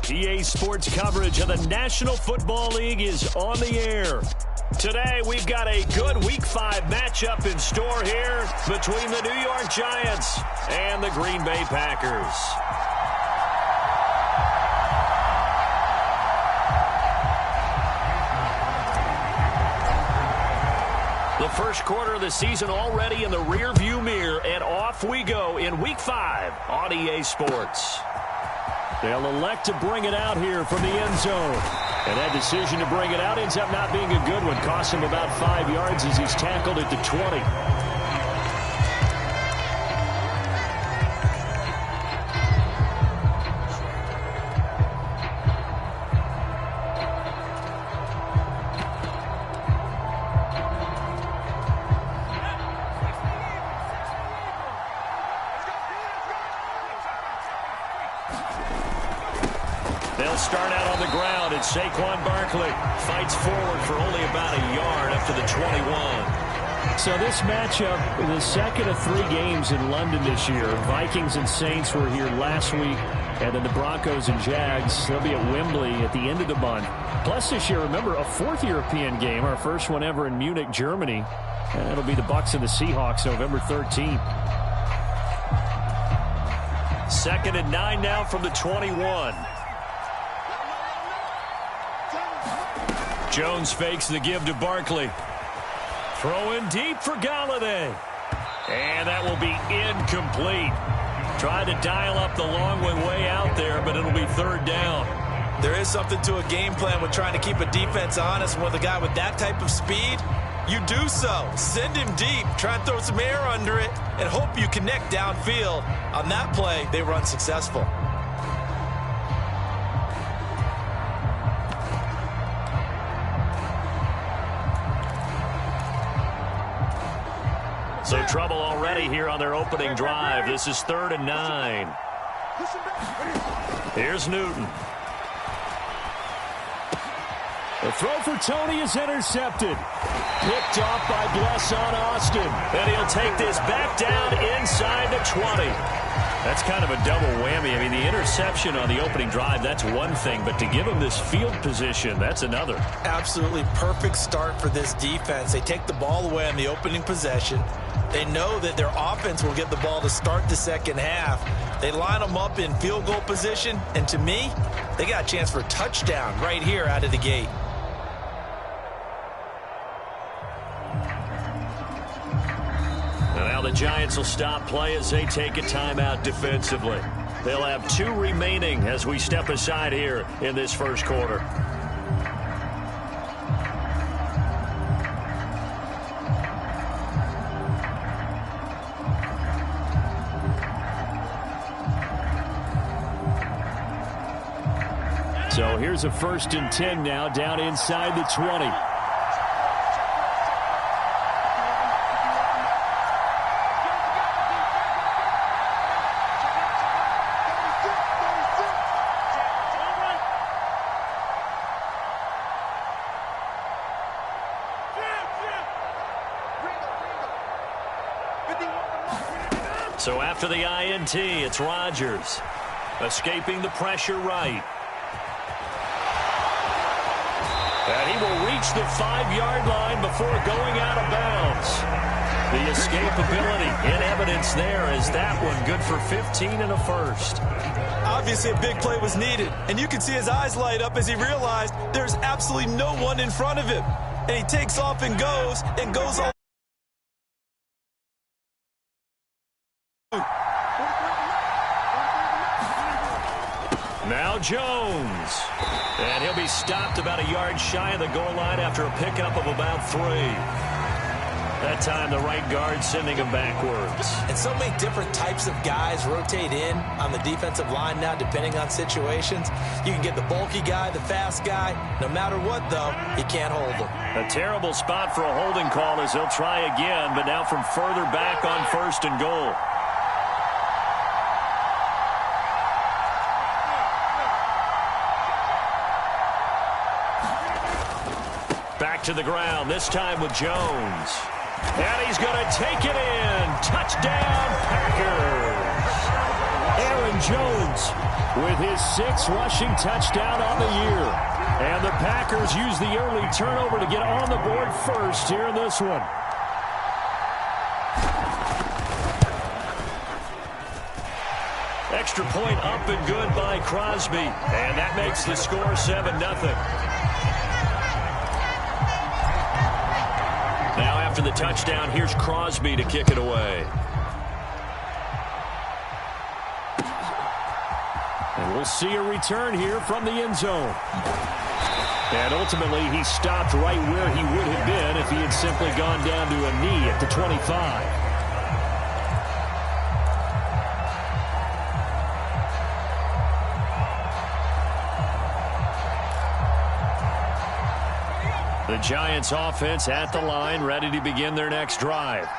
EA Sports coverage of the National Football League is on the air. Today, we've got a good Week 5 matchup in store here between the New York Giants and the Green Bay Packers. The first quarter of the season already in the rearview mirror, and off we go in Week 5 on EA Sports. They'll elect to bring it out here from the end zone. And that decision to bring it out ends up not being a good one. Costs him about 5 yards as he's tackled at the 20. Start out on the ground, and Saquon Barkley fights forward for only about a yard up to the 21. So this matchup, the second of 3 games in London this year. Vikings and Saints were here last week, and then the Broncos and Jags. They'll be at Wembley at the end of the month. Plus this year, remember, a 4th European game, our first one ever in Munich, Germany. And it'll be the Bucs and the Seahawks November 13th. 2nd and 9 now from the 21. Jones fakes the give to Barkley. Throwing deep for Galladay. And that will be incomplete. Tried to dial up the long way out there, but it'll be 3rd down. There is something to a game plan with trying to keep a defense honest. With a guy with that type of speed, you do so. Send him deep. Try and throw some air under it and hope you connect downfield. On that play, they were unsuccessful. So trouble already here on their opening drive. This is 3rd and 9. Here's Newton. The throw for Tony is intercepted. Picked off by Bless on Austin. And he'll take this back down inside the 20. That's kind of a double whammy. I mean, the interception on the opening drive, that's one thing. But to give him this field position, that's another. Absolutely perfect start for this defense. They take the ball away on the opening possession. They know that their offense will get the ball to start the second half. They line them up in field goal position. And to me, they got a chance for a touchdown right here out of the gate. Now the Giants will stop play as they take a timeout defensively. They'll have 2 remaining as we step aside here in this first quarter. So here's a 1st and 10 now down inside the 20. So after the INT, it's Rodgers. Escaping the pressure right. And he will reach the 5-yard line before going out of bounds. The escapability in evidence there as that one good for 15 and a first. Obviously a big play was needed, and you can see his eyes light up as he realized there's absolutely no one in front of him. And he takes off and goes all. Now Jones. And he'll be stopped about a yard shy of the goal line after a pickup of about 3. That time the right guard sending him backwards. And so many different types of guys rotate in on the defensive line now depending on situations. You can get the bulky guy, the fast guy. No matter what, though, he can't hold him. A terrible spot for a holding call as he'll try again, but now from further back on 1st and goal. Back to the ground, this time with Jones. And he's going to take it in. Touchdown, Packers. Aaron Jones with his 6th rushing touchdown on the year. And the Packers use the early turnover to get on the board first here in this one. Extra point up and good by Crosby. And that makes the score 7-0. Now after the touchdown, here's Crosby to kick it away. And we'll see a return here from the end zone. And ultimately, he stopped right where he would have been if he had simply gone down to a knee at the 25. The Giants offense at the line, ready to begin their next drive.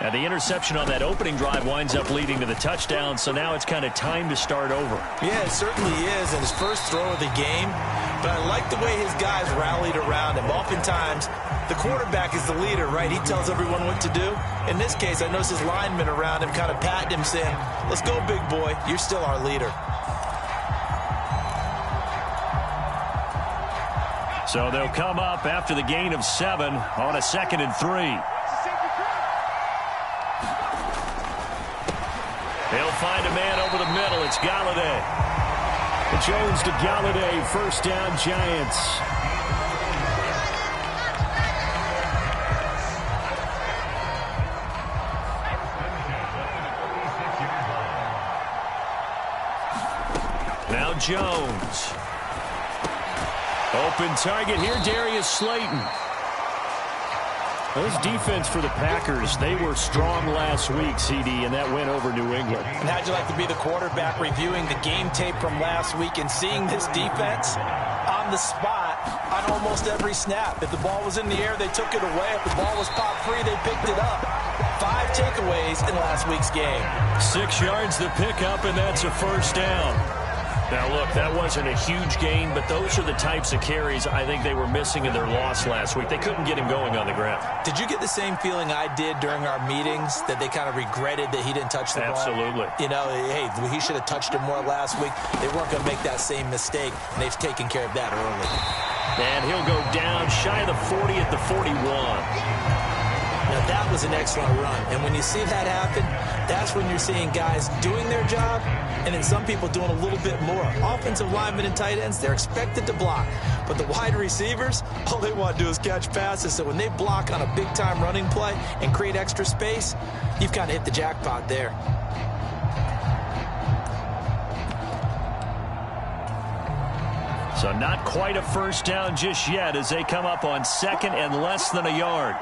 Now the interception on that opening drive winds up leading to the touchdown, so now it's kind of time to start over. Yeah, it certainly is, and his first throw of the game. But I like the way his guys rallied around him. Oftentimes, the quarterback is the leader, right? He tells everyone what to do. In this case, I noticed his linemen around him kind of patting him, saying, "Let's go, big boy. You're still our leader." So they'll come up after the gain of 7 on a 2nd and 3. They'll find a man over the middle. It's Galladay. Jones to Galladay. First down, Giants. Now Jones. Open target here, Darius Slayton. This defense for the Packers, they were strong last week, CD, and that went over New England. And how'd you like to be the quarterback reviewing the game tape from last week and seeing this defense on the spot on almost every snap? If the ball was in the air, they took it away. If the ball was popped free, they picked it up. 5 takeaways in last week's game. 6 yards to pick up, and that's a first down. Now, look, that wasn't a huge gain, but those are the types of carries I think they were missing in their loss last week. They couldn't get him going on the ground. Did you get the same feeling I did during our meetings, that they kind of regretted that he didn't touch the ball? Absolutely. You know, hey, he should have touched it more last week. They weren't going to make that same mistake, and they've taken care of that early. And he'll go down shy of the 40 at the 41. Now, that was an excellent run. And when you see that happen, that's when you're seeing guys doing their job and then some people doing a little bit more. Offensive linemen and tight ends, they're expected to block. But the wide receivers, all they want to do is catch passes. So when they block on a big-time running play and create extra space, you've kind of hit the jackpot there. So not quite a first down just yet as they come up on 2nd and less than a yard.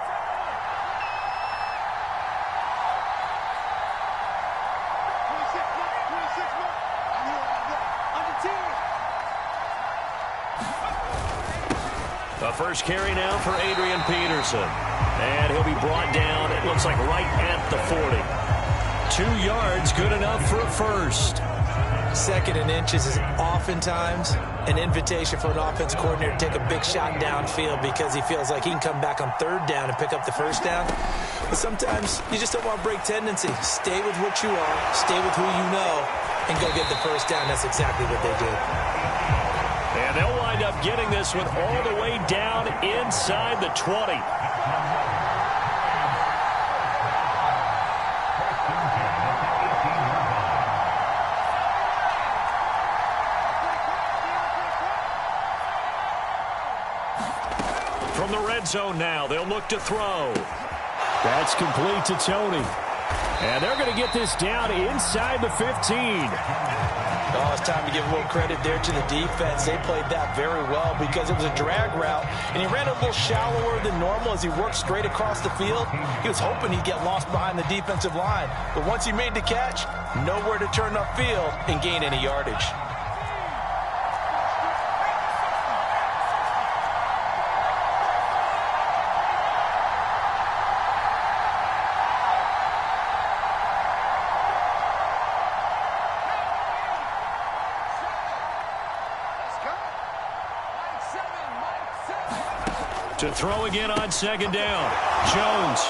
The first carry now for Adrian Peterson. And he'll be brought down, it looks like right at the 40. 2 yards, good enough for a first. 2nd and inches is oftentimes an invitation for an offense coordinator to take a big shot downfield because he feels like he can come back on 3rd down and pick up the first down. But sometimes you just don't want to break tendency. Stay with what you are, stay with who you know, and go get the first down. That's exactly what they did. And they'll wind up getting this one all the way down inside the 20. From the red zone now, they'll look to throw. That's complete to Tony. And they're going to get this down inside the 15. Oh, it's time to give a little credit there to the defense. They played that very well because it was a drag route, and he ran a little shallower than normal as he worked straight across the field. He was hoping he'd get lost behind the defensive line, but once he made the catch, nowhere to turn upfield and gain any yardage. To throw again on 2nd down. Jones.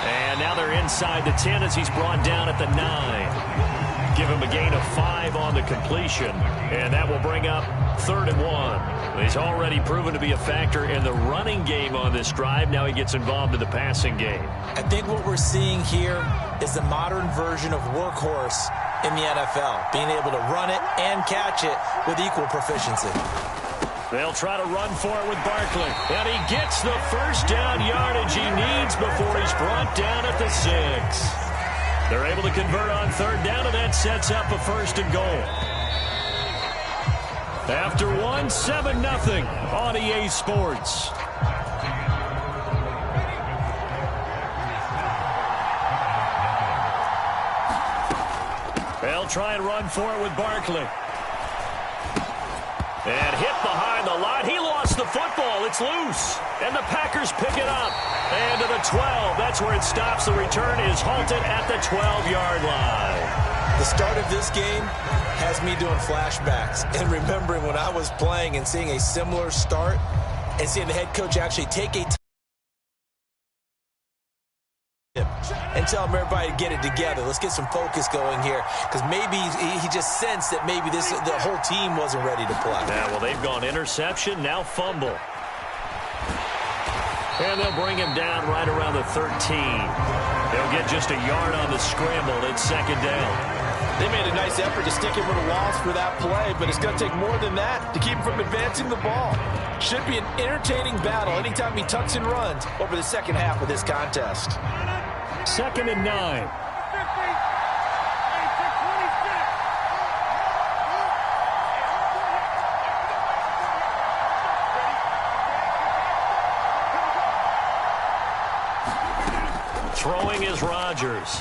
And now they're inside the 10 as he's brought down at the 9. Give him a gain of 5 on the completion, and that will bring up 3rd and 1. He's already proven to be a factor in the running game on this drive. Now he gets involved in the passing game. I think what we're seeing here is the modern version of workhorse in the NFL, being able to run it and catch it with equal proficiency. They'll try to run for it with Barkley, and he gets the first down yardage he needs before he's brought down at the 6. They're able to convert on 3rd down, and that sets up a 1st and goal. After 1, 7-0 on EA Sports. They'll try and run for it with Barkley. And hit behind the line. He lost the football. It's loose. And the Packers pick it up. And to the 12. That's where it stops. The return is halted at the 12-yard line. The start of this game has me doing flashbacks and remembering when I was playing and seeing a similar start and seeing the head coach actually take a and tell him everybody to get it together. Let's get some focus going here, because maybe he just sensed that maybe the whole team wasn't ready to play. Yeah, well, they've gone interception, now fumble. And they'll bring him down right around the 13. They'll get just a yard on the scramble. It's 2nd down. They made a nice effort to stick him with a loss for that play, but it's going to take more than that to keep him from advancing the ball. Should be an entertaining battle anytime he tucks and runs over the second half of this contest. 2nd and 9. Throwing is Rodgers.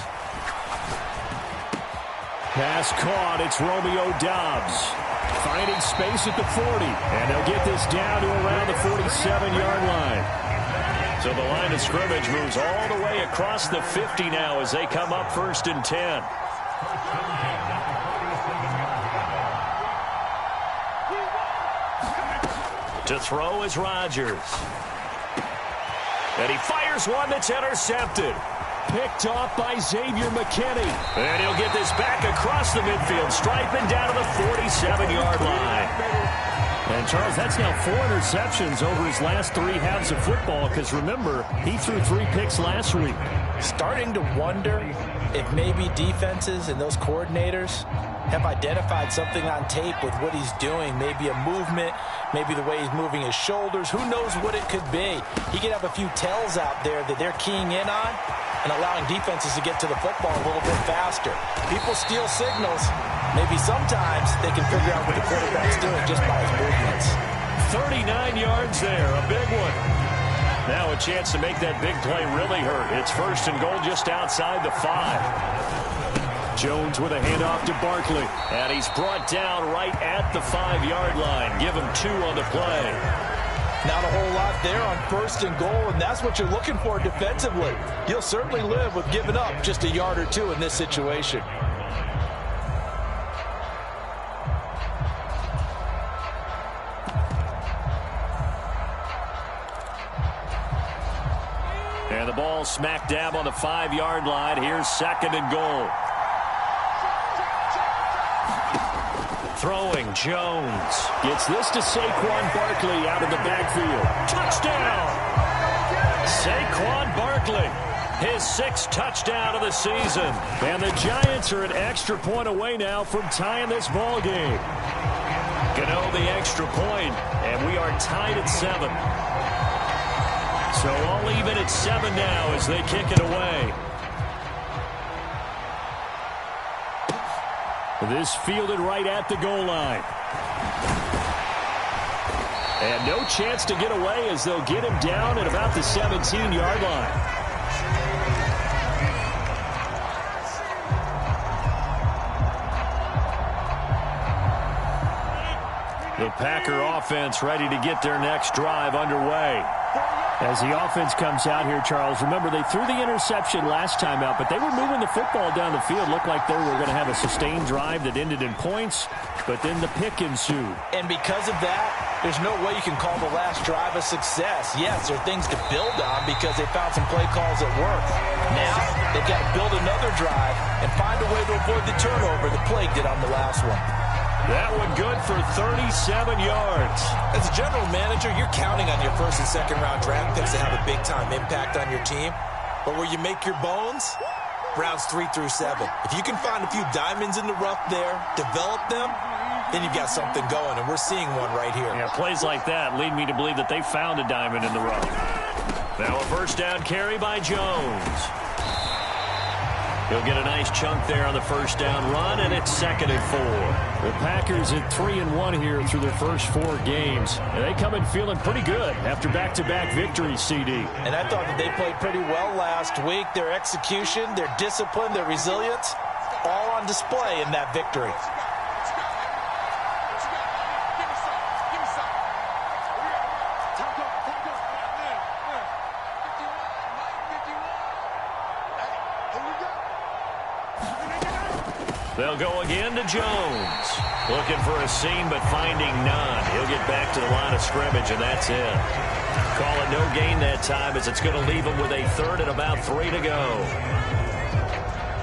Pass caught. It's Romeo Doubs. Finding space at the 40. And they'll get this down to around the 47-yard line. So the line of scrimmage moves all the way across the 50 now as they come up 1st and 10. To throw is Rodgers. And he fires one that's intercepted. Picked off by Xavier McKinney. And he'll get this back across the midfield, striping down to the 47-yard line. And, Charles, that's now 4 interceptions over his last 3 halves of football, because, remember, he threw 3 picks last week. Starting to wonder if maybe defenses and those coordinators have identified something on tape with what he's doing. Maybe a movement, maybe the way he's moving his shoulders. Who knows what it could be? He could have a few tells out there that they're keying in on and allowing defenses to get to the football a little bit faster. People steal signals. Maybe sometimes they can figure out what the quarterback's doing just by his movements. 39 yards there, a big one. Now a chance to make that big play really hurt. It's 1st and goal just outside the 5. Jones with a handoff to Barkley. And he's brought down right at the 5-yard line. Give him 2 on the play. Not a whole lot there on 1st and goal, and that's what you're looking for defensively. You'll certainly live with giving up just a yard or 2 in this situation. And the ball smack dab on the 5-yard line. Here's 2nd and goal. Throwing, Jones. Gets this to Saquon Barkley out of the backfield. Touchdown! Saquon Barkley, his 6th touchdown of the season. And the Giants are an extra point away now from tying this ball game. Gano the extra point, and we are tied at 7. So all even at 7 now as they kick it away. This fielded right at the goal line. And no chance to get away as they'll get him down at about the 17-yard line. The Packer offense ready to get their next drive underway. As the offense comes out here, Charles, remember they threw the interception last time out, but they were moving the football down the field. Looked like they were going to have a sustained drive that ended in points, but then the pick ensued. And because of that, There's no way you can call the last drive a success. Yes, there are things to build on because they found some play calls that work. Now, they've got to build another drive and find a way to avoid the turnover the Plague did on the last one. That one good for 37 yards. As a general manager, you're counting on your first and second round draft picks to have a big-time impact on your team. But where you make your bones, rounds 3 through 7. If you can find a few diamonds in the rough there, develop them, then you've got something going, and we're seeing one right here. Yeah, plays like that lead me to believe that they found a diamond in the rough. Now a first down carry by Jones. He'll get a nice chunk there on the first down run, and it's 2nd and 4. The Packers at 3-1 here through their first 4 games. And they come in feeling pretty good after back-to-back victories, CD. And I thought that they played pretty well last week. Their execution, their discipline, their resilience, all on display in that victory. They'll go again to Jones. Looking for a seam, but finding none. He'll get back to the line of scrimmage, and that's it. Call it no gain that time, as it's going to leave him with a 3rd and about 3 to go.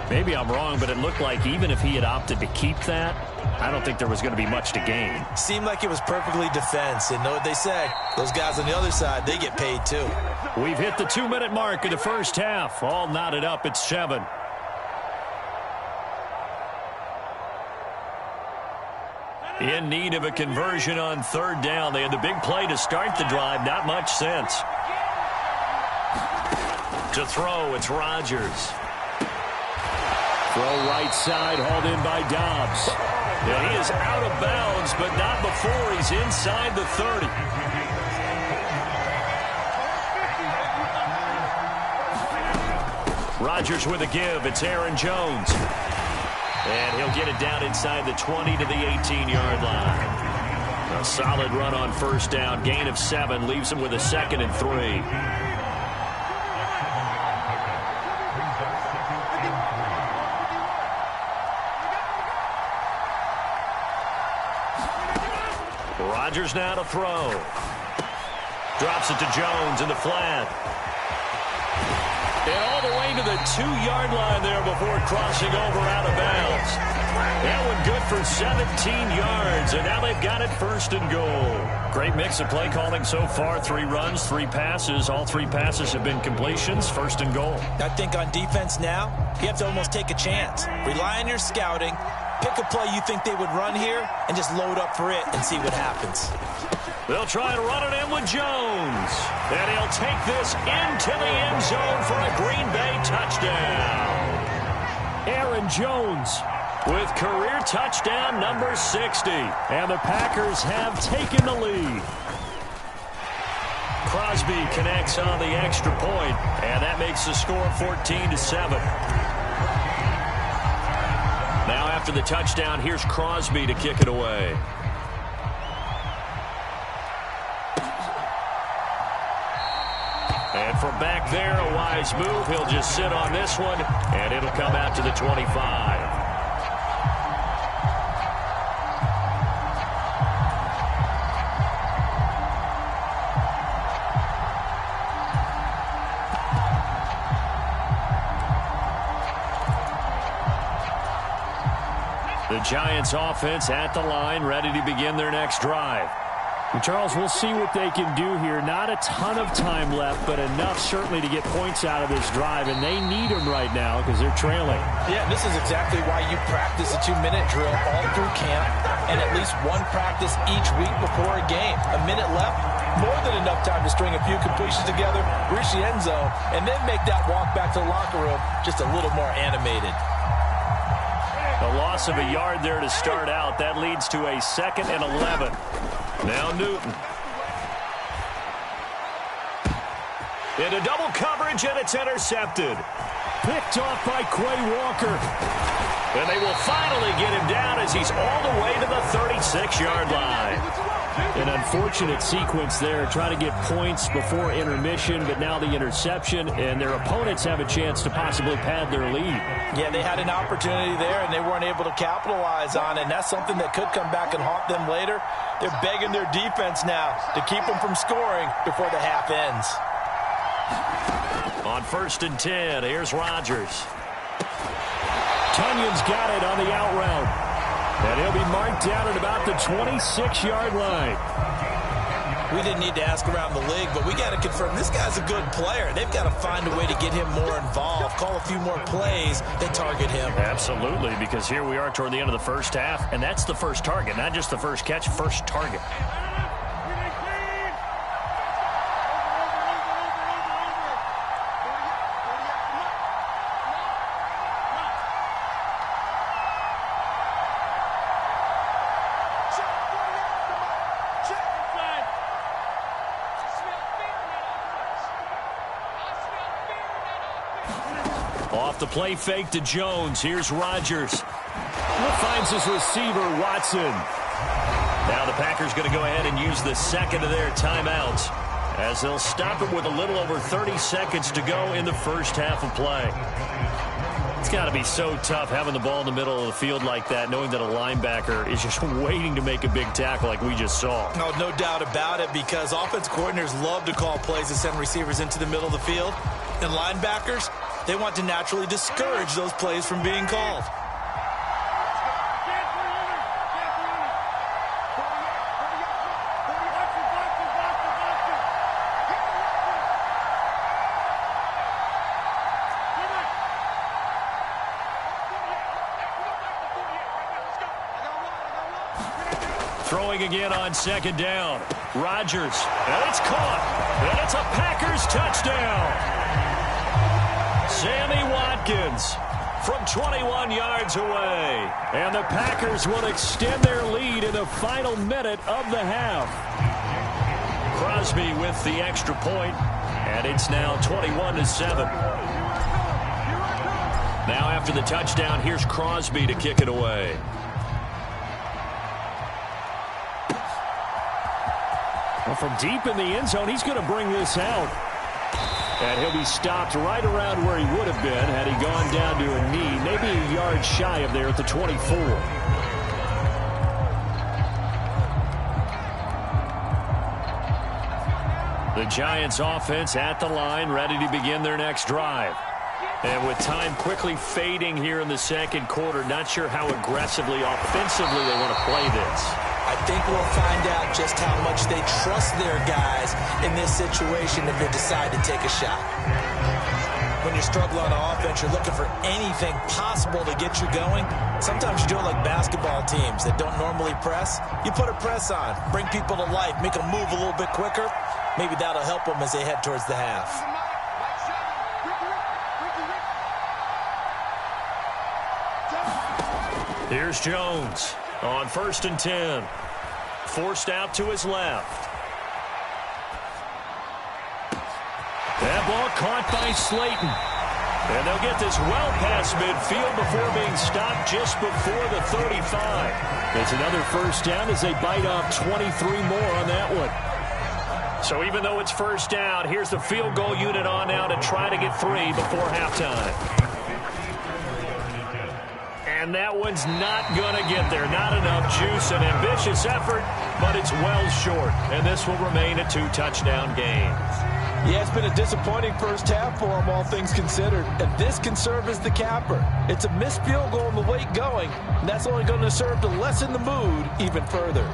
Maybe I'm wrong, but it looked like even if he had opted to keep that, I don't think there was going to be much to gain. Seemed like it was perfectly defense, and know what they say. Those guys on the other side, they get paid too. We've hit the 2-minute mark in the first half. All knotted up at 7. In need of a conversion on 3rd down. They had the big play to start the drive. Not much sense. To throw, it's Rodgers. Throw right side, hauled in by Dobbs. Yeah, he is out of bounds, but not before he's inside the 30. Rodgers with a give. It's Aaron Jones. And he'll get it down inside the 20 to the 18-yard line. A solid run on first down. Gain of 7 leaves him with a 2nd and 3. Rodgers now to throw. Drops it to Jones in the flat. And all the way to the 2-yard line there before crossing over out of bounds. That one good for 17 yards, and now they've got it 1st and goal. Great mix of play calling so far. 3 runs, 3 passes. All 3 passes have been completions. 1st and goal. I think on defense now, you have to almost take a chance. Rely on your scouting. Pick a play you think they would run here, and just load up for it and see what happens. They'll try to run it in with Jones. And he'll take this into the end zone for a Green Bay touchdown. Aaron Jones with career touchdown number 60. And the Packers have taken the lead. Crosby connects on the extra point, and that makes the score 14-7. Now after the touchdown, here's Crosby to kick it away. And from back there, a wise move. He'll just sit on this one, and it'll come out to the 25. The Giants offense at the line, ready to begin their next drive. Charles, we'll see what they can do here. Not a ton of time left, but enough certainly to get points out of this drive, and they need them right now because they're trailing. Yeah, this is exactly why you practice a 2-minute drill all through camp and at least one practice each week before a game. A minute left, more than enough time to string a few completions together, reach the end zone, and then make that walk back to the locker room just a little more animated. A loss of a yard there to start out. That leads to a 2nd and 11. Now Newton. Into double coverage, and it's intercepted. Picked off by Quay Walker. And they will finally get him down as he's all the way to the 36-yard line. An unfortunate sequence there, trying to get points before intermission, but now the interception, and their opponents have a chance to possibly pad their lead. Yeah, they had an opportunity there, and they weren't able to capitalize on it, and that's something that could come back and haunt them later. They're begging their defense now to keep them from scoring before the half ends. On 1st and 10, here's Rodgers. Tunyon's got it on the out route. And he'll be marked down at about the 26-yard line. We didn't need to ask around the league, but we got to confirm this guy's a good player. They've got to find a way to get him more involved, call a few more plays that target him. Absolutely, because here we are toward the end of the first half, and that's the first target, not just the first catch, first target. Off the play fake to Jones. Here's Rodgers. Finds his receiver, Watson. Now the Packers going to go ahead and use the second of their timeouts as they'll stop it with a little over 30 seconds to go in the first half of play. It's got to be so tough having the ball in the middle of the field like that, knowing that a linebacker is just waiting to make a big tackle like we just saw. No doubt about it, because offense coordinators love to call plays and send receivers into the middle of the field. And linebackers, they want to naturally discourage those plays from being called. Throwing again on second down. Rodgers, and it's caught. And it's a Packers touchdown. Sammy Watkins from 21 yards away. And the Packers will extend their lead in the final minute of the half. Crosby with the extra point, and it's now 21-7. Now after the touchdown, here's Crosby to kick it away. Well, from deep in the end zone, he's going to bring this out. And he'll be stopped right around where he would have been had he gone down to a knee, maybe a yard shy of there at the 24. The Giants offense at the line, ready to begin their next drive. And with time quickly fading here in the second quarter, not sure how aggressively, offensively they want to play this. I think we'll find out just how much they trust their guys in this situation if they decide to take a shot. When you struggle on offense, you're looking for anything possible to get you going. Sometimes you do it like basketball teams that don't normally press. You put a press on, bring people to life, make them move a little bit quicker. Maybe that'll help them as they head towards the half. Here's Jones on 1st and 10. Forced out to his left. That ball caught by Slayton. And they'll get this well past midfield before being stopped just before the 35. It's another first down as they bite off 23 more on that one. So even though it's first down, here's the field goal unit on now to try to get 3 before halftime. And that one's not going to get there. Not enough juice. An ambitious effort, but it's well short. And this will remain a 2-touchdown game. Yeah, it's been a disappointing first half for them, all things considered. And this can serve as the capper. It's a missed field goal in the late going, and that's only going to serve to lessen the mood even further.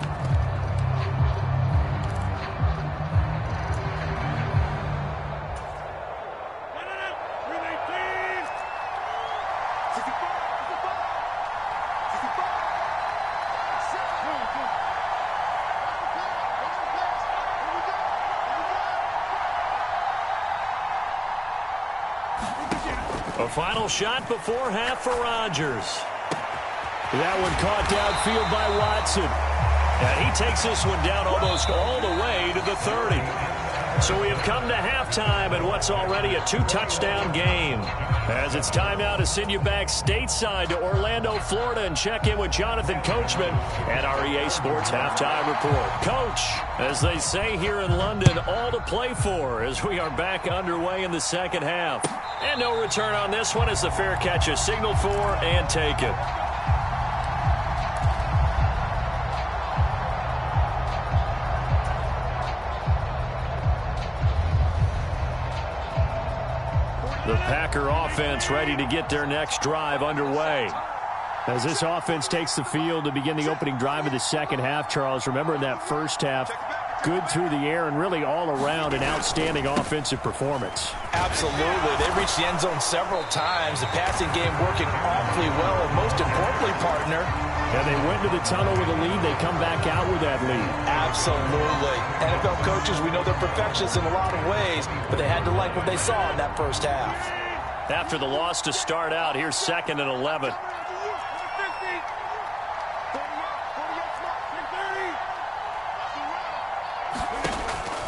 A final shot before half for Rodgers. That one caught downfield by Watson. And he takes this one down almost all the way to the 30. So we have come to halftime in what's already a 2-touchdown game. As it's time now to send you back stateside to Orlando, Florida, and check in with Jonathan Coachman at our EA Sports Halftime Report. Coach, as they say here in London, all to play for as we are back underway in the second half. And no return on this one as the fair catch is signaled for and taken. The Packer offense ready to get their next drive underway. As this offense takes the field to begin the opening drive of the second half, Charles, remember in that first half, good through the air and really all around an outstanding offensive performance. Absolutely. They reached the end zone several times. The passing game working awfully well, and most importantly, partner, and they went to the tunnel with a lead. They come back out with that lead. Absolutely. NFL coaches, we know they're perfectionists in a lot of ways, but they had to like what they saw in that first half. After the loss to start out, here's 2nd and 11.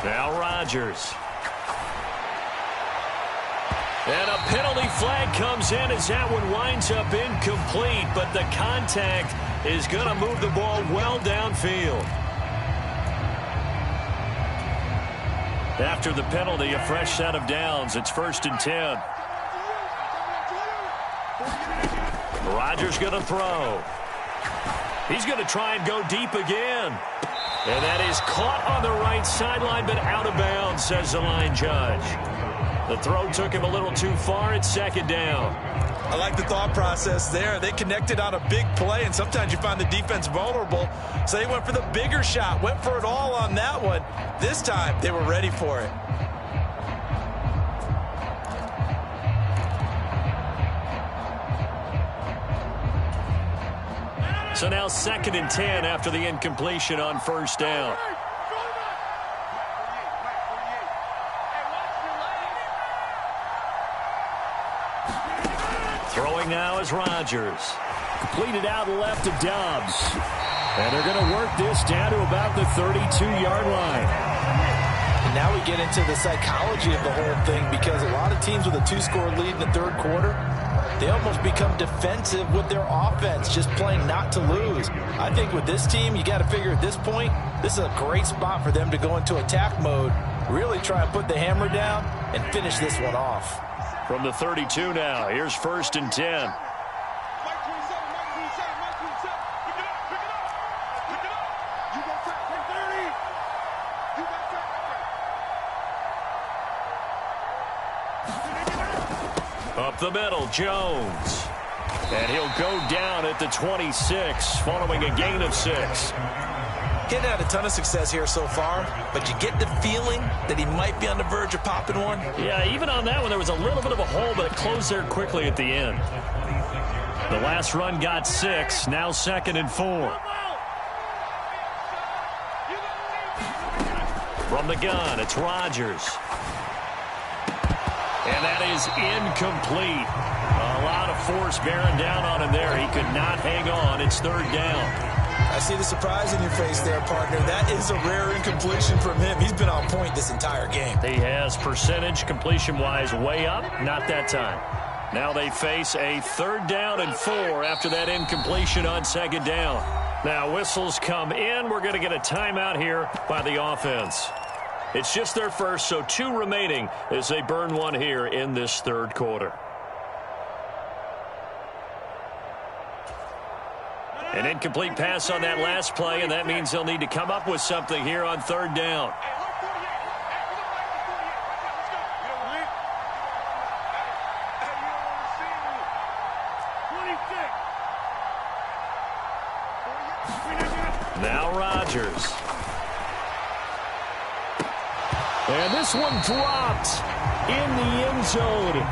Now Rodgers. And a penalty flag comes in as that one winds up incomplete, but the contact is going to move the ball well downfield. After the penalty, a fresh set of downs. It's 1st and 10. Rodgers going to throw. He's going to try and go deep again. And that is caught on the right sideline, but out of bounds, says the line judge. The throw took him a little too far. It's 2nd down. I like the thought process there. They connected on a big play, and sometimes you find the defense vulnerable. So they went for the bigger shot, went for it all on that one. This time, they were ready for it. So now 2nd and 10 after the incompletion on 1st down. Throwing now is Rodgers. Completed out left of Dobbs. And they're going to work this down to about the 32-yard line. And now we get into the psychology of the whole thing, because a lot of teams with a 2-score lead in the third quarter, they almost become defensive with their offense, just playing not to lose. I think with this team, you got to figure at this point, this is a great spot for them to go into attack mode, really try and put the hammer down and finish this one off. From the 32 now, here's 1st and 10. Up the middle, Jones. And he'll go down at the 26, following a gain of 6. He's had a ton of success here so far, but you get the feeling that he might be on the verge of popping one. Yeah, even on that one, there was a little bit of a hole, but it closed there quickly at the end. The last run got 6, now 2nd and 4. From the gun, it's Rodgers. And that is incomplete. A lot of force bearing down on him there. He could not hang on. It's 3rd down. I see the surprise in your face there, partner. That is a rare incompletion from him. He's been on point this entire game. He has percentage completion-wise way up. Not that time. Now they face a 3rd down and 4 after that incompletion on 2nd down. Now whistles come in. We're going to get a timeout here by the offense. It's just their first, so 2 remaining as they burn one here in this 3rd quarter. An incomplete pass on that last play, and that means they'll need to come up with something here on 3rd down. Now Rodgers. And this one dropped in the end zone.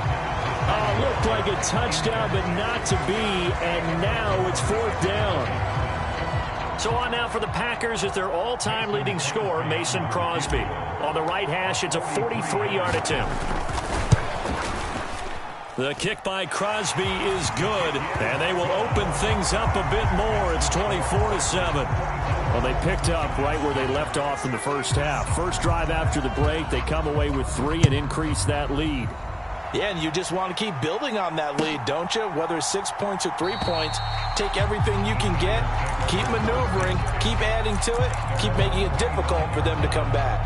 Looked like a touchdown, but not to be. And now it's 4th down. So on now for the Packers is their all-time leading scorer, Mason Crosby. On the right hash, it's a 43-yard attempt. The kick by Crosby is good, and they will open things up a bit more. It's 24-7. Well, they picked up right where they left off in the first half. First drive after the break, they come away with 3 and increase that lead. Yeah, and you just want to keep building on that lead, don't you? Whether it's 6 points or 3 points, take everything you can get, keep maneuvering, keep adding to it, keep making it difficult for them to come back.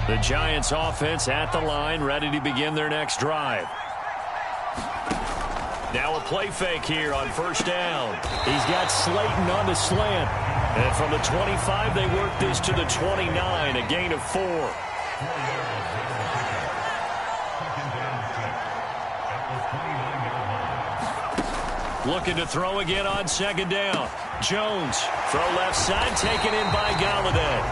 The Giants offense at the line, ready to begin their next drive. Now a play fake here on 1st down. He's got Slayton on the slant. And from the 25, they work this to the 29, a gain of 4. Looking to throw again on second down. Jones, throw left side, taken in by Galladay.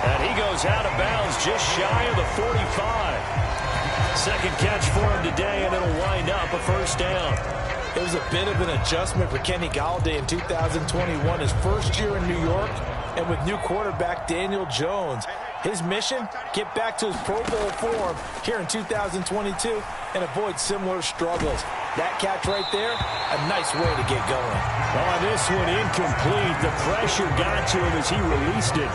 And he goes out of bounds just shy of the 45. Second catch for him today, and it'll wind up a first down. It was a bit of an adjustment for Kenny Galladay in 2021, his first year in New York, and with new quarterback Daniel Jones. His mission, get back to his Pro Bowl form here in 2022 and avoid similar struggles. That catch right there, a nice way to get going. On this one, incomplete. The pressure got to him as he released it.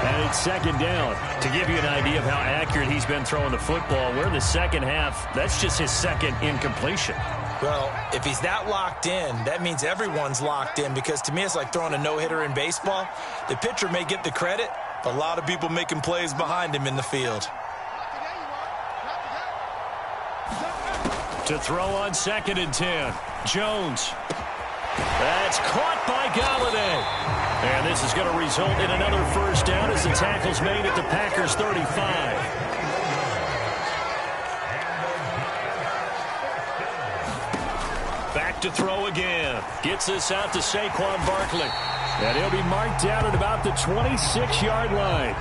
And it's second down. To give you an idea of how accurate he's been throwing the football, we're in the second half. That's just his second incompletion. Well, if he's that locked in, that means everyone's locked in, because to me it's like throwing a no-hitter in baseball. The pitcher may get the credit, but a lot of people making plays behind him in the field. To throw on second and 10. Jones. That's caught by Galladay. And this is going to result in another first down as the tackle's made at the Packers' 35. Back to throw again. Gets this out to Saquon Barkley. And he'll be marked down at about the 26-yard line.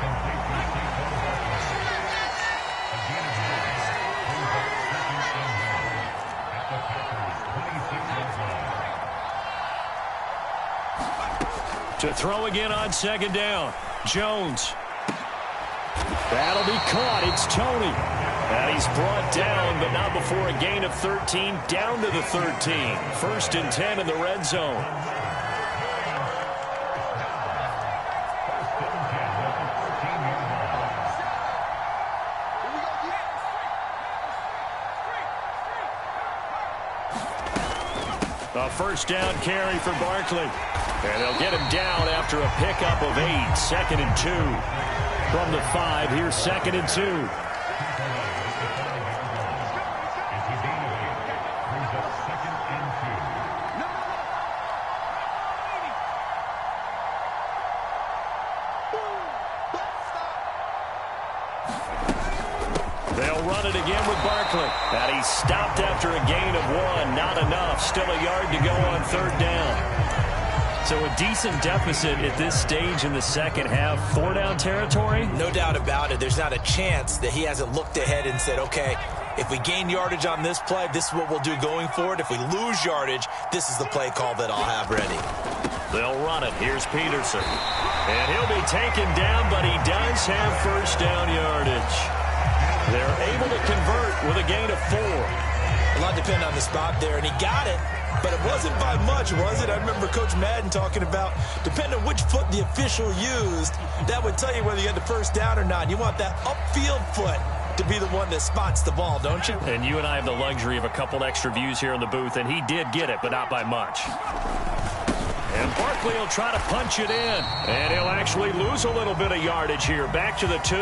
To throw again on second down. Jones. That'll be caught. It's Tony. And he's brought down, but not before a gain of 13, down to the 13. First and 10 in the red zone. A first down carry for Barkley. And they'll get him down after a pickup of 8. Second and 2. From the 5, here's second and 2. They'll run it again with Barkley. And he's stopped after a gain of 1. Not enough. Still a yard to go on third down. So a decent deficit at this stage in the second half. 4-down territory? No doubt about it. There's not a chance that he hasn't looked ahead and said, okay, if we gain yardage on this play, this is what we'll do going forward. If we lose yardage, this is the play call that I'll have ready. They'll run it. Here's Peterson. And he'll be taken down, but he does have first down yardage. They're able to convert with a gain of 4. A lot depends on the spot there, and he got it. But it wasn't by much, was it? I remember Coach Madden talking about, depending on which foot the official used, that would tell you whether you had the first down or not. You want that upfield foot to be the one that spots the ball, don't you? And you and I have the luxury of a couple extra views here in the booth, and he did get it, but not by much. And Barkley will try to punch it in. And he'll actually lose a little bit of yardage here. Back to the 2.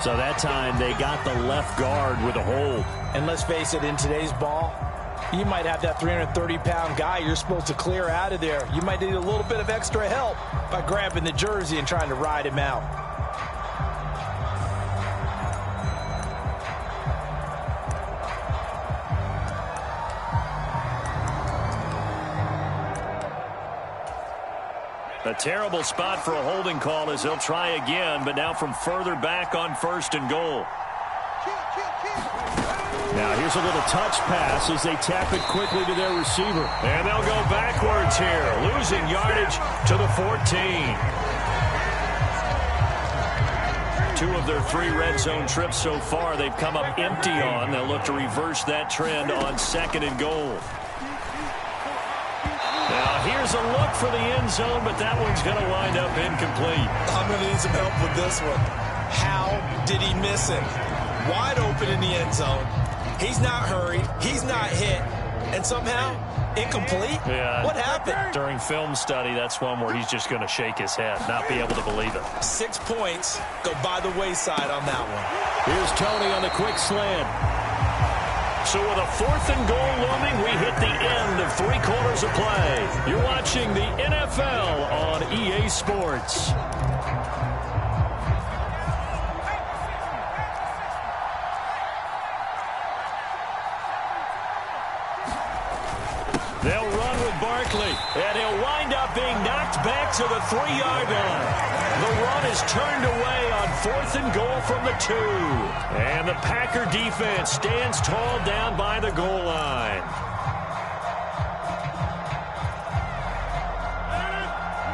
So that time they got the left guard with a hold. And let's face it, in today's ball, you might have that 330-pound guy you're supposed to clear out of there. You might need a little bit of extra help by grabbing the jersey and trying to ride him out. A terrible spot for a holding call as they'll try again, but now from further back on first and goal. Now here's a little touch pass as they tap it quickly to their receiver. And they'll go backwards here, losing yardage to the 14. 2 of their 3 red zone trips so far they've come up empty on. They'll look to reverse that trend on second and goal. Now here's a look for the end zone, but that one's going to wind up incomplete. I'm going to need some help with this one. How did he miss it? Wide open in the end zone. He's not hurried. He's not hit. And somehow, incomplete? Yeah. What happened? During film study, that's one where he's just going to shake his head, not be able to believe it. 6 points go by the wayside on that one. Here's Tony on the quick slant. So with a 4th and goal looming, we hit the end of 3 quarters of play. You're watching the NFL on EA Sports. They'll run with Barkley, and he'll wind up being knocked back to the 3-yard line. The run is turned away on 4th and goal from the 2. And the Packer defense stands tall down by the goal line.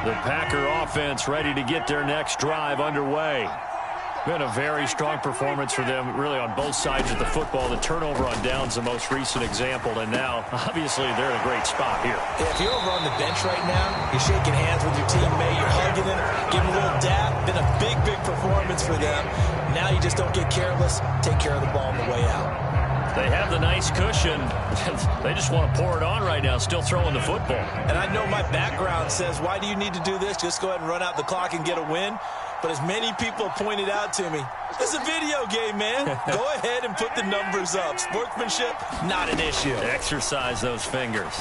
The Packer offense ready to get their next drive underway. Been a very strong performance for them, really, on both sides of the football. The turnover on downs, the most recent example, and now, obviously, they're in a great spot here. Yeah, if you're over on the bench right now, you're shaking hands with your teammate, you're hugging him, giving him a little dap. Been a big, big performance for them. Now you just don't get careless. Take care of the ball on the way out. They have the nice cushion. They just want to pour it on right now, still throwing the football. And I know my background says, why do you need to do this? Just go ahead and run out the clock and get a win. But as many people pointed out to me, it's a video game, man. Go ahead and put the numbers up. Sportsmanship, not an issue. Exercise those fingers.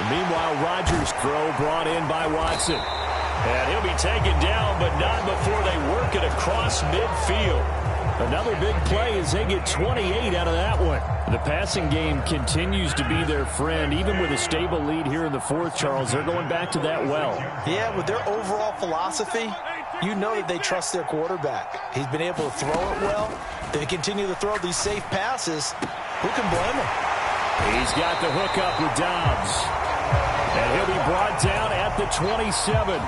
Meanwhile, Rodgers' throw brought in by Watson. And he'll be taken down, but not before they work it across midfield. Another big play as they get 28 out of that one. The passing game continues to be their friend. Even with a stable lead here in the 4th, Charles, they're going back to that well. Yeah, with their overall philosophy, you know that they trust their quarterback. He's been able to throw it well. They continue to throw these safe passes. Who can blame him? He's got the hook up with Dobbs. And he'll be brought down at the 27.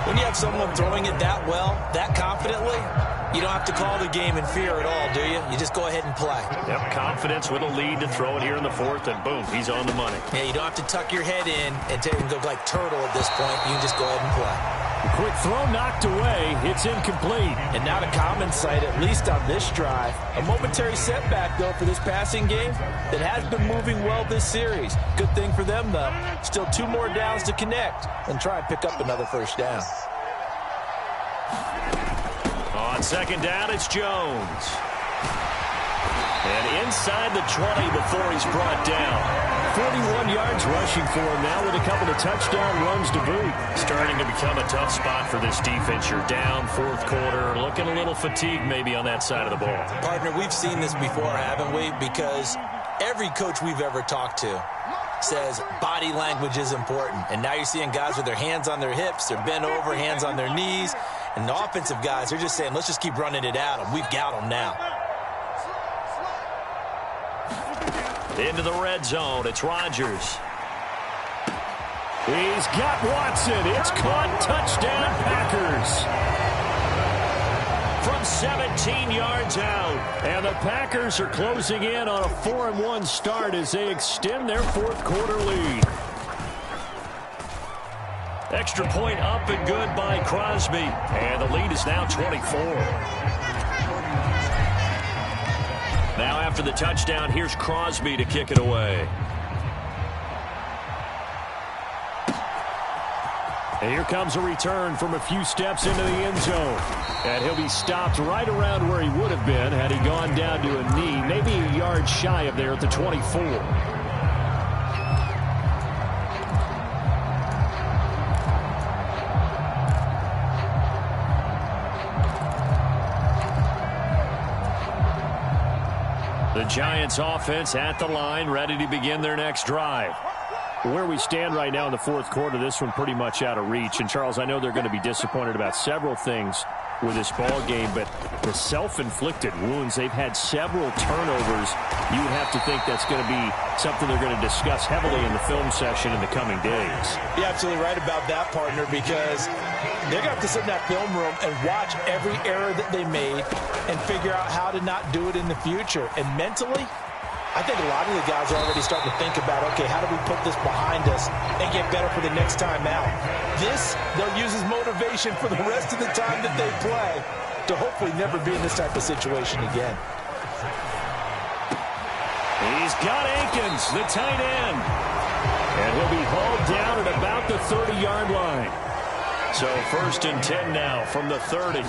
When you have someone throwing it that well, that confidently, you don't have to call the game in fear at all, do you? You just go ahead and play. Yep, confidence with a lead to throw it here in the 4th, and boom, he's on the money. Yeah, you don't have to tuck your head in and go like turtle at this point. You can just go ahead and play. A quick throw knocked away. It's incomplete. And not a common sight, at least on this drive. A momentary setback, though, for this passing game that has been moving well this series. Good thing for them, though. Still 2 more downs to connect and try and pick up another first down. On 2nd down, it's Jones. And inside the 20 before he's brought down. 41 yards rushing for him now with a couple of touchdown runs to boot. Starting to become a tough spot for this defense. You're down 4th quarter, looking a little fatigued maybe on that side of the ball. Partner, we've seen this before, haven't we? Because every coach we've ever talked to says body language is important. And now you're seeing guys with their hands on their hips, they're bent over, hands on their knees. And the offensive guys, they're just saying, let's just keep running it at them. We've got them now. Into the red zone, it's Rodgers. He's got Watson. It's caught. Touchdown, Packers. From 17 yards out. And the Packers are closing in on a 4-1 start as they extend their 4th quarter lead. Extra point up and good by Crosby. And the lead is now 24. Now after the touchdown, here's Crosby to kick it away. And here comes a return from a few steps into the end zone. And he'll be stopped right around where he would have been had he gone down to a knee, maybe a yard shy of there at the 24. The Giants offense at the line, ready to begin their next drive. Where we stand right now in the 4th quarter, this one pretty much out of reach. And, Charles, I know they're going to be disappointed about several things with this ball game, but the self-inflicted wounds, they've had several turnovers. You would have to think that's going to be something they're going to discuss heavily in the film session in the coming days. You're absolutely right about that, partner, because they're going to have to sit in that film room and watch every error that they made and figure out how to not do it in the future. And mentally, I think a lot of the guys are already starting to think about, okay, how do we put this behind us and get better for the next time out? This, they'll use as motivation for the rest of the time that they play to hopefully never be in this type of situation again. He's got Akins, the tight end. And he'll be hauled down at about the 30-yard line. So 1st and 10 now from the 30.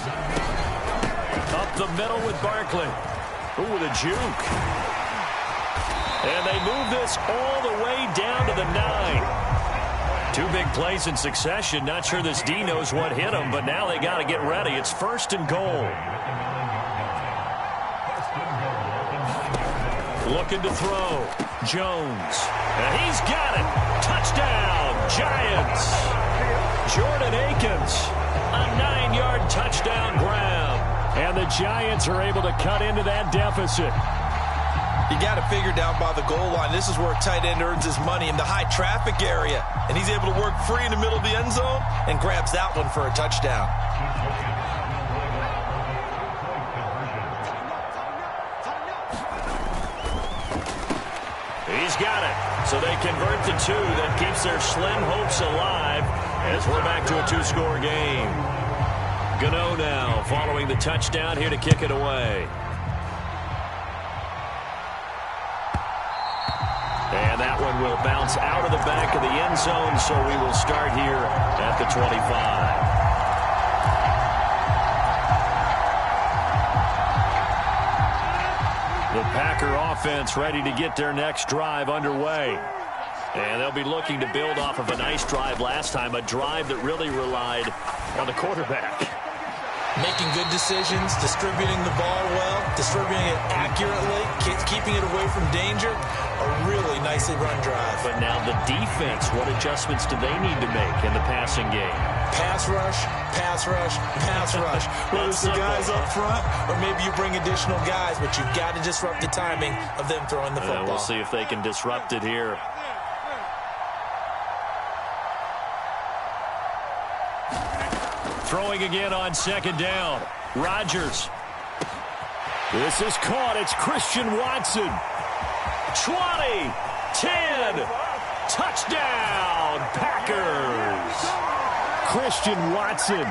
Up the middle with Barkley. Ooh, with a juke. And they move this all the way down to the 9. 2 big plays in succession. Not sure this D knows what hit him, but now they got to get ready. It's 1st and goal. Looking to throw. Jones. And he's got it. Touchdown, Giants. Jordan Akins. A 9-yard touchdown grab. And the Giants are able to cut into that deficit. You got to figure down by the goal line. This is where a tight end earns his money, in the high traffic area. And he's able to work free in the middle of the end zone and grabs that one for a touchdown. He's got it. So they convert the 2. That keeps their slim hopes alive as we're back to a 2-score game. Gano now following the touchdown here to kick it away. And that one will bounce out of the back of the end zone, so we will start here at the 25. The Packer offense ready to get their next drive underway. And they'll be looking to build off of a nice drive last time, a drive that really relied on the quarterback. Making good decisions, distributing the ball well, distributing it accurately, keeping it away from danger. A really nicely run drive. But now the defense, what adjustments do they need to make in the passing game? Pass rush, pass rush, pass rush. Whether it's the guys up front or maybe you bring additional guys, but you've got to disrupt the timing of them throwing the football. We'll see if they can disrupt it here. Throwing again on 2nd down. Rodgers. This is caught. It's Christian Watson. 20, 10, touchdown, Packers. Christian Watson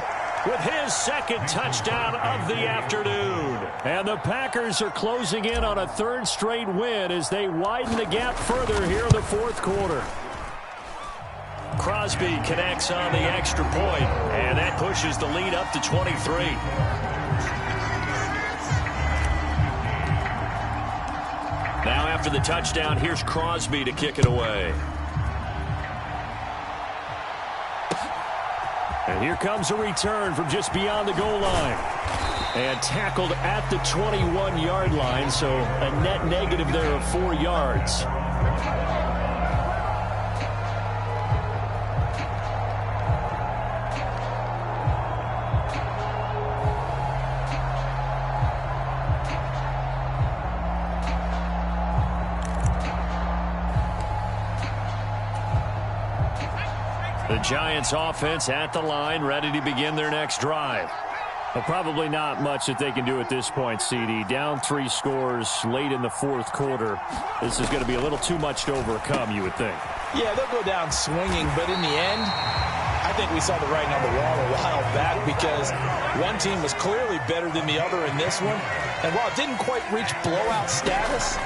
with his 2nd touchdown of the afternoon. And the Packers are closing in on a 3rd straight win as they widen the gap further here in the 4th quarter. Crosby connects on the extra point, and that pushes the lead up to 23. Now after the touchdown, here's Crosby to kick it away. And here comes a return from just beyond the goal line. And tackled at the 21-yard line, so a net negative there of 4 yards. The Giants offense at the line, ready to begin their next drive. Well, probably not much that they can do at this point, CD. Down 3 scores late in the 4th quarter. This is going to be a little too much to overcome, you would think. Yeah, they'll go down swinging, but in the end, I think we saw the writing on the wall a while back because one team was clearly better than the other in this one. And while it didn't quite reach blowout status,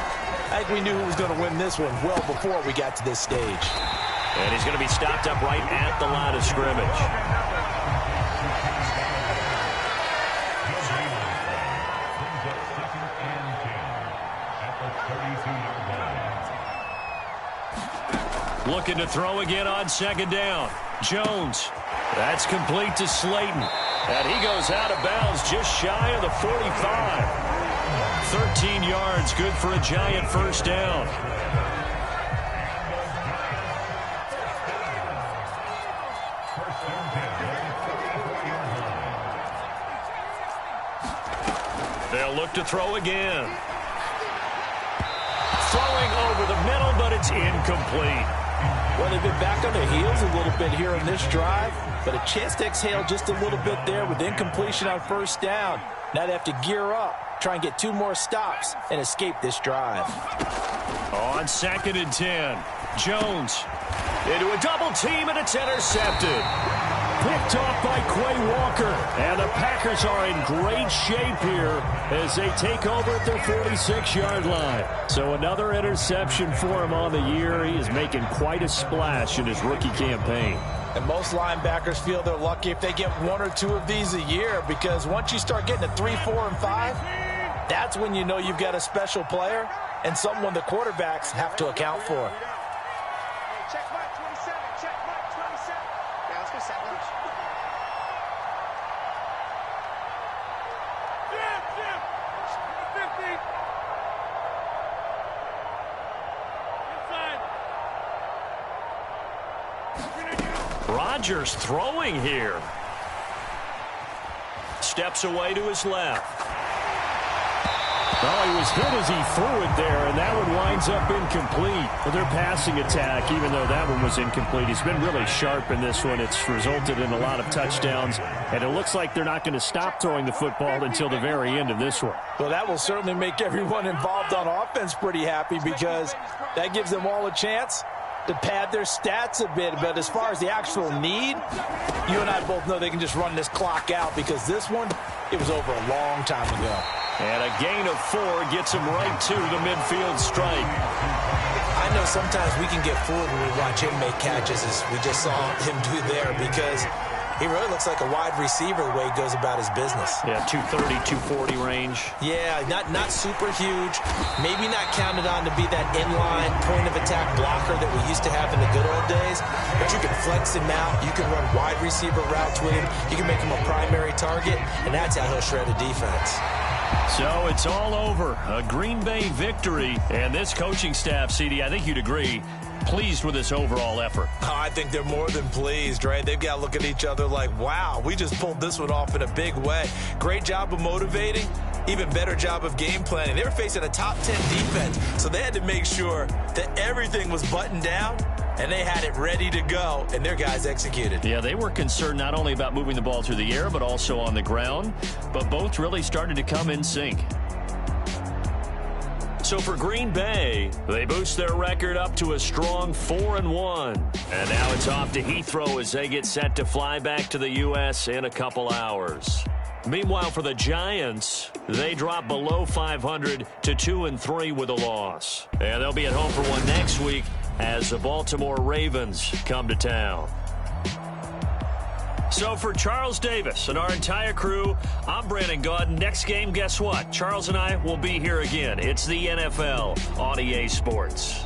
I think we knew who was going to win this one well before we got to this stage. And he's going to be stopped up right at the line of scrimmage. Looking to throw again on 2nd down. Jones. That's complete to Slayton. And he goes out of bounds just shy of the 45. 13 yards, good for a Giant 1st down. They'll look to throw again. Throwing over the middle, but it's incomplete. Well, they've been back on their heels a little bit here in this drive, but a chance to exhale just a little bit there with incompletion on 1st down. Now they have to gear up, try and get 2 more stops, and escape this drive. On 2nd and 10, Jones into a double team, and it's intercepted. Picked off by Quay Walker. And the Packers are in great shape here as they take over at their 46-yard line. So another interception for him on the year. He is making quite a splash in his rookie campaign. And most linebackers feel they're lucky if they get 1 or 2 of these a year, because once you start getting to 3, 4, and 5, That's when you know you've got a special player and someone the quarterbacks have to account for. Check mark 27. Check mark 27. Yeah, let's go 7. Jim. 50. Inside. Rodgers throwing here. Steps away to his left. Oh, he was hit as he threw it there, and that one winds up incomplete. Well, their passing attack, even though that one was incomplete, he's been really sharp in this one. It's resulted in a lot of touchdowns, and it looks like they're not going to stop throwing the football until the very end of this one. Well, that will certainly make everyone involved on offense pretty happy because that gives them all a chance to pad their stats a bit. But as far as the actual need, you and I both know they can just run this clock out because this one, it was over a long time ago. And a gain of 4 gets him right to the midfield stripe. I know sometimes we can get fooled when we watch him make catches as we just saw him do there because he really looks like a wide receiver the way he goes about his business. Yeah, 230, 240 range. Yeah, not super huge. Maybe not counted on to be that inline point of attack blocker that we used to have in the good old days. But you can flex him out. You can run wide receiver routes with him. You can make him a primary target, and that's how he'll shred a defense. So it's all over. A Green Bay victory. And this coaching staff, CD, I think you'd agree, pleased with this overall effort. Oh, I think they're more than pleased, right? They've got to look at each other like, wow, we just pulled this one off in a big way. Great job of motivating. Even better job of game planning. They were facing a top 10 defense, so they had to make sure that everything was buttoned down, and they had it ready to go, and their guys executed. Yeah, they were concerned not only about moving the ball through the air, but also on the ground, but both really started to come in sync. So for Green Bay, they boost their record up to a strong 4-1. And now it's off to Heathrow as they get set to fly back to the U.S. in a couple hours. Meanwhile, for the Giants, they drop below 500 to 2-3 with a loss. And they'll be at home for one next week as the Baltimore Ravens come to town. So for Charles Davis and our entire crew, I'm Brandon Gaudin. Next game, guess what? Charles and I will be here again. It's the NFL on EA Sports.